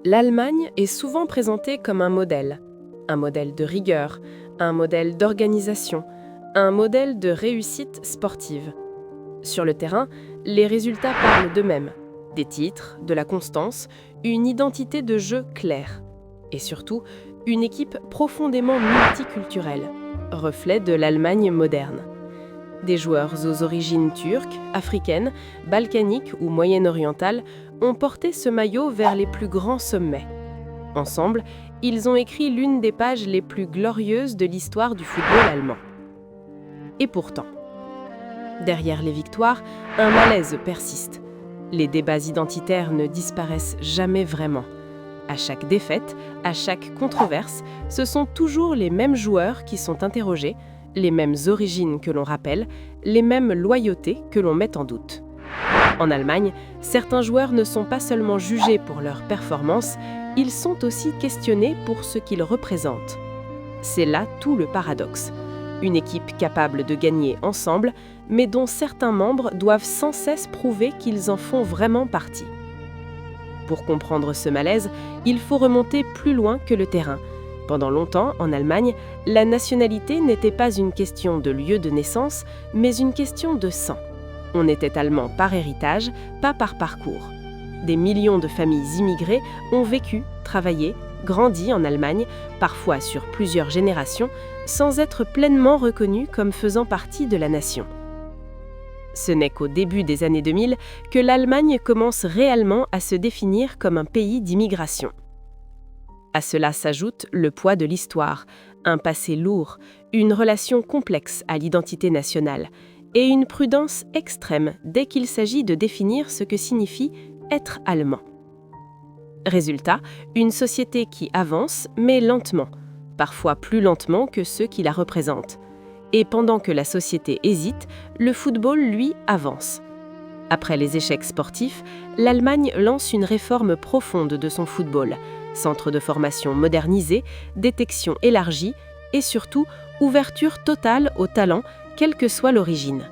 L'Allemagne est souvent présentée comme un modèle de rigueur, un modèle d'organisation, un modèle de réussite sportive. Sur le terrain, les résultats parlent d'eux-mêmes. Des titres, de la constance, une identité de jeu claire. Et surtout, une équipe profondément multiculturelle, reflet de l'Allemagne moderne. Des joueurs aux origines turques, africaines, balkaniques ou moyen-orientales ont porté ce maillot vers les plus grands sommets. Ensemble, ils ont écrit l'une des pages les plus glorieuses de l'histoire du football allemand. Et pourtant, derrière les victoires, un malaise persiste. Les débats identitaires ne disparaissent jamais vraiment. À chaque défaite, à chaque controverse, ce sont toujours les mêmes joueurs qui sont interrogés, les mêmes origines que l'on rappelle, les mêmes loyautés que l'on met en doute. En Allemagne, certains joueurs ne sont pas seulement jugés pour leur performance, ils sont aussi questionnés pour ce qu'ils représentent. C'est là tout le paradoxe. Une équipe capable de gagner ensemble, mais dont certains membres doivent sans cesse prouver qu'ils en font vraiment partie. Pour comprendre ce malaise, il faut remonter plus loin que le terrain. Pendant longtemps, en Allemagne, la nationalité n'était pas une question de lieu de naissance, mais une question de sang. On était allemand par héritage, pas par parcours. Des millions de familles immigrées ont vécu, travaillé, grandi en Allemagne, parfois sur plusieurs générations, sans être pleinement reconnus comme faisant partie de la nation. Ce n'est qu'au début des années 2000 que l'Allemagne commence réellement à se définir comme un pays d'immigration. À cela s'ajoute le poids de l'histoire, un passé lourd, une relation complexe à l'identité nationale et une prudence extrême dès qu'il s'agit de définir ce que signifie être allemand. Résultat, une société qui avance, mais lentement, parfois plus lentement que ceux qui la représentent. Et pendant que la société hésite, le football, lui, avance. Après les échecs sportifs, l'Allemagne lance une réforme profonde de son football. Centre de formation modernisé, détection élargie et surtout ouverture totale aux talents, quelle que soit l'origine.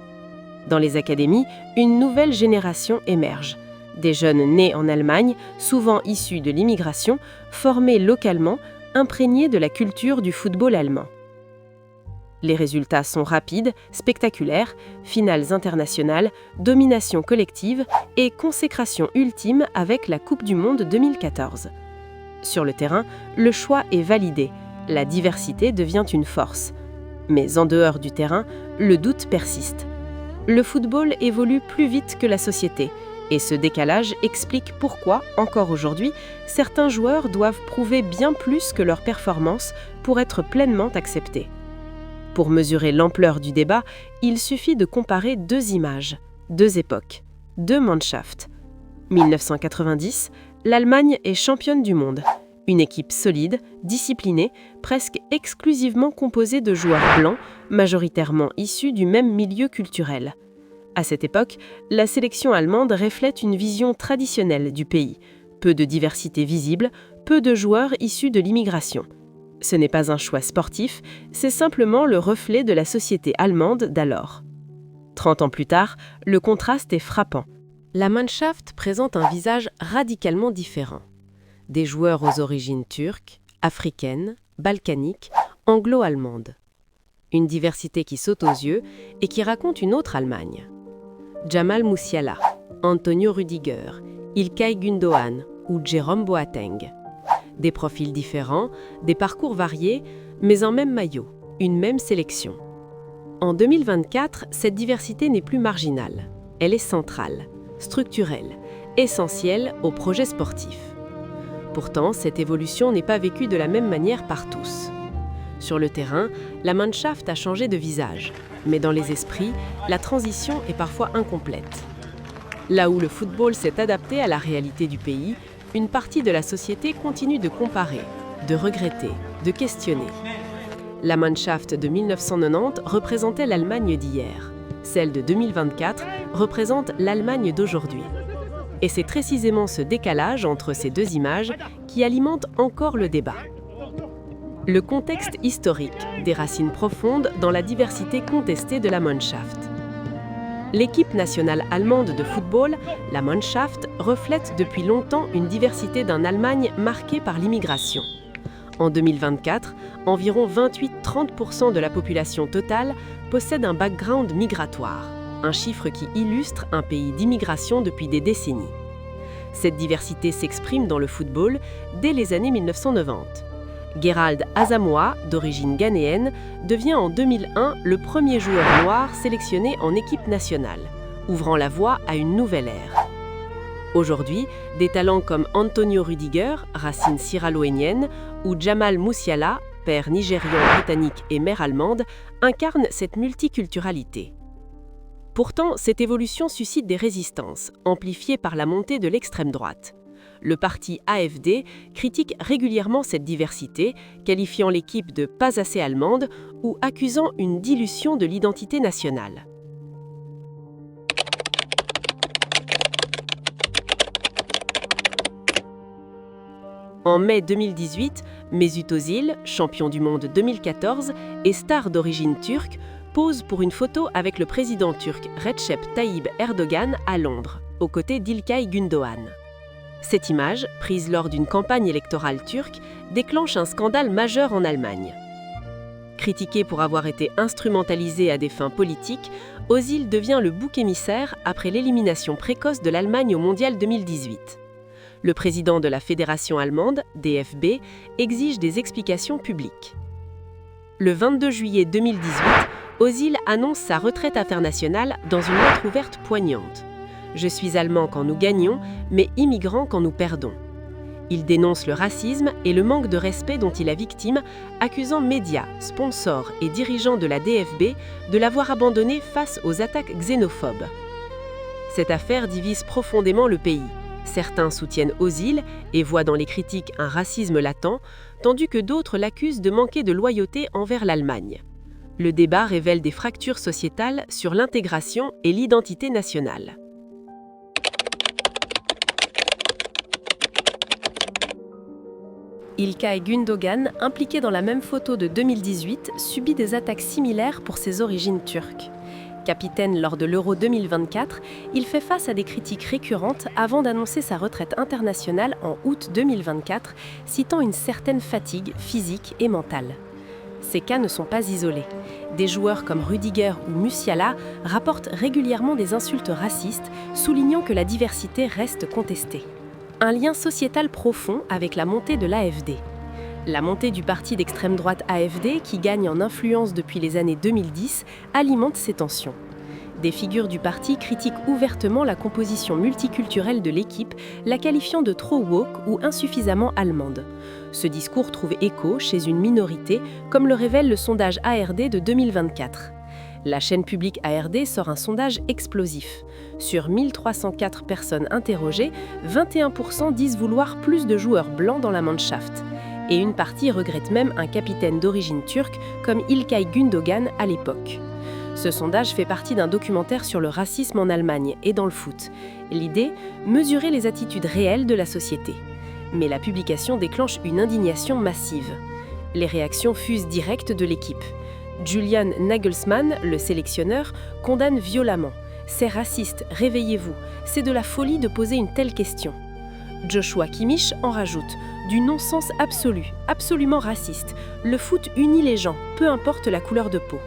Dans les académies, une nouvelle génération émerge. Des jeunes nés en Allemagne, souvent issus de l'immigration, formés localement, imprégnés de la culture du football allemand. Les résultats sont rapides, spectaculaires, finales internationales, domination collective et consécration ultime avec la Coupe du Monde 2014. Sur le terrain, le choix est validé, la diversité devient une force. Mais en dehors du terrain, le doute persiste. Le football évolue plus vite que la société, et ce décalage explique pourquoi, encore aujourd'hui, certains joueurs doivent prouver bien plus que leur performance pour être pleinement acceptés. Pour mesurer l'ampleur du débat, il suffit de comparer deux images, deux époques, deux Mannschafts. 1990, l'Allemagne est championne du monde. Une équipe solide, disciplinée, presque exclusivement composée de joueurs blancs, majoritairement issus du même milieu culturel. À cette époque, la sélection allemande reflète une vision traditionnelle du pays. Peu de diversité visible, peu de joueurs issus de l'immigration. Ce n'est pas un choix sportif, c'est simplement le reflet de la société allemande d'alors. 30 ans plus tard, le contraste est frappant. La Mannschaft présente un visage radicalement différent. Des joueurs aux origines turques, africaines, balkaniques, anglo-allemandes. Une diversité qui saute aux yeux et qui raconte une autre Allemagne. Jamal Musiala, Antonio Rüdiger, Ilkay Gündoğan ou Jerome Boateng. Des profils différents, des parcours variés, mais un même maillot, une même sélection. En 2024, cette diversité n'est plus marginale. Elle est centrale, structurelle, essentielle au projet sportif. Pourtant, cette évolution n'est pas vécue de la même manière par tous. Sur le terrain, la Mannschaft a changé de visage, mais dans les esprits, la transition est parfois incomplète. Là où le football s'est adapté à la réalité du pays, une partie de la société continue de comparer, de regretter, de questionner. La Mannschaft de 1990 représentait l'Allemagne d'hier. Celle de 2024 représente l'Allemagne d'aujourd'hui. Et c'est précisément ce décalage entre ces deux images qui alimente encore le débat. Le contexte historique, des racines profondes dans la diversité contestée de la Mannschaft. L'équipe nationale allemande de football, la Mannschaft, reflète depuis longtemps une diversité d'une Allemagne marquée par l'immigration. En 2024, environ 28-30% de la population totale possède un background migratoire, un chiffre qui illustre un pays d'immigration depuis des décennies. Cette diversité s'exprime dans le football dès les années 1990. Gerald Asamoah, d'origine ghanéenne, devient en 2001 le premier joueur noir sélectionné en équipe nationale, ouvrant la voie à une nouvelle ère. Aujourd'hui, des talents comme Antonio Rudiger, racine sierra-léonienne, ou Jamal Musiala, père nigérian-britannique et mère allemande, incarnent cette multiculturalité. Pourtant, cette évolution suscite des résistances, amplifiées par la montée de l'extrême droite. Le parti AfD critique régulièrement cette diversité, qualifiant l'équipe de pas assez allemande ou accusant une dilution de l'identité nationale. En mai 2018, Mesut Özil, champion du monde 2014 et star d'origine turque, pose pour une photo avec le président turc Recep Tayyip Erdogan à Londres, aux côtés d'İlkay Gündoğan. Cette image, prise lors d'une campagne électorale turque, déclenche un scandale majeur en Allemagne. Critiqué pour avoir été instrumentalisé à des fins politiques, Özil devient le bouc émissaire après l'élimination précoce de l'Allemagne au Mondial 2018. Le président de la Fédération allemande, DFB, exige des explications publiques. Le 22 juillet 2018, Özil annonce sa retraite internationale dans une lettre ouverte poignante. « Je suis allemand quand nous gagnons, mais immigrant quand nous perdons ». Il dénonce le racisme et le manque de respect dont il est victime, accusant médias, sponsors et dirigeants de la DFB de l'avoir abandonné face aux attaques xénophobes. Cette affaire divise profondément le pays. Certains soutiennent Özil et voient dans les critiques un racisme latent, tandis que d'autres l'accusent de manquer de loyauté envers l'Allemagne. Le débat révèle des fractures sociétales sur l'intégration et l'identité nationale. İlkay Gündoğan, impliqué dans la même photo de 2018, subit des attaques similaires pour ses origines turques. Capitaine lors de l'Euro 2024, il fait face à des critiques récurrentes avant d'annoncer sa retraite internationale en août 2024, citant une certaine fatigue physique et mentale. Ces cas ne sont pas isolés. Des joueurs comme Rudiger ou Musiala rapportent régulièrement des insultes racistes, soulignant que la diversité reste contestée. Un lien sociétal profond avec la montée de l'AfD. La montée du parti d'extrême droite AfD, qui gagne en influence depuis les années 2010, alimente ces tensions. Des figures du parti critiquent ouvertement la composition multiculturelle de l'équipe, la qualifiant de trop woke ou insuffisamment allemande. Ce discours trouve écho chez une minorité, comme le révèle le sondage ARD de 2024. La chaîne publique ARD sort un sondage explosif. Sur 1304 personnes interrogées, 21% disent vouloir plus de joueurs blancs dans la Mannschaft. Et une partie regrette même un capitaine d'origine turque comme İlkay Gündoğan à l'époque. Ce sondage fait partie d'un documentaire sur le racisme en Allemagne et dans le foot. L'idée, mesurer les attitudes réelles de la société. Mais la publication déclenche une indignation massive. Les réactions fusent directes de l'équipe. Julian Nagelsmann, le sélectionneur, condamne violemment. « C'est raciste, réveillez-vous, c'est de la folie de poser une telle question ». Joshua Kimmich en rajoute « Du non-sens absolu, absolument raciste. Le foot unit les gens, peu importe la couleur de peau ».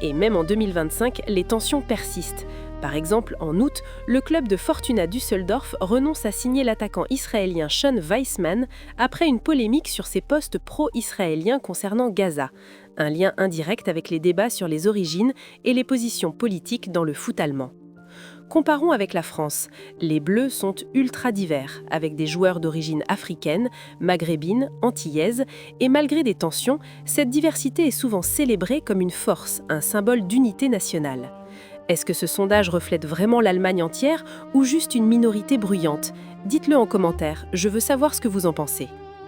Et même en 2025, les tensions persistent. Par exemple, en août, le club de Fortuna Düsseldorf renonce à signer l'attaquant israélien Sean Weissman après une polémique sur ses postes pro-israéliens concernant Gaza, un lien indirect avec les débats sur les origines et les positions politiques dans le foot allemand. Comparons avec la France. Les Bleus sont ultra divers, avec des joueurs d'origine africaine, maghrébine, antillaise, et malgré des tensions, cette diversité est souvent célébrée comme une force, un symbole d'unité nationale. Est-ce que ce sondage reflète vraiment l'Allemagne entière ou juste une minorité bruyante ? Dites-le en commentaire, je veux savoir ce que vous en pensez.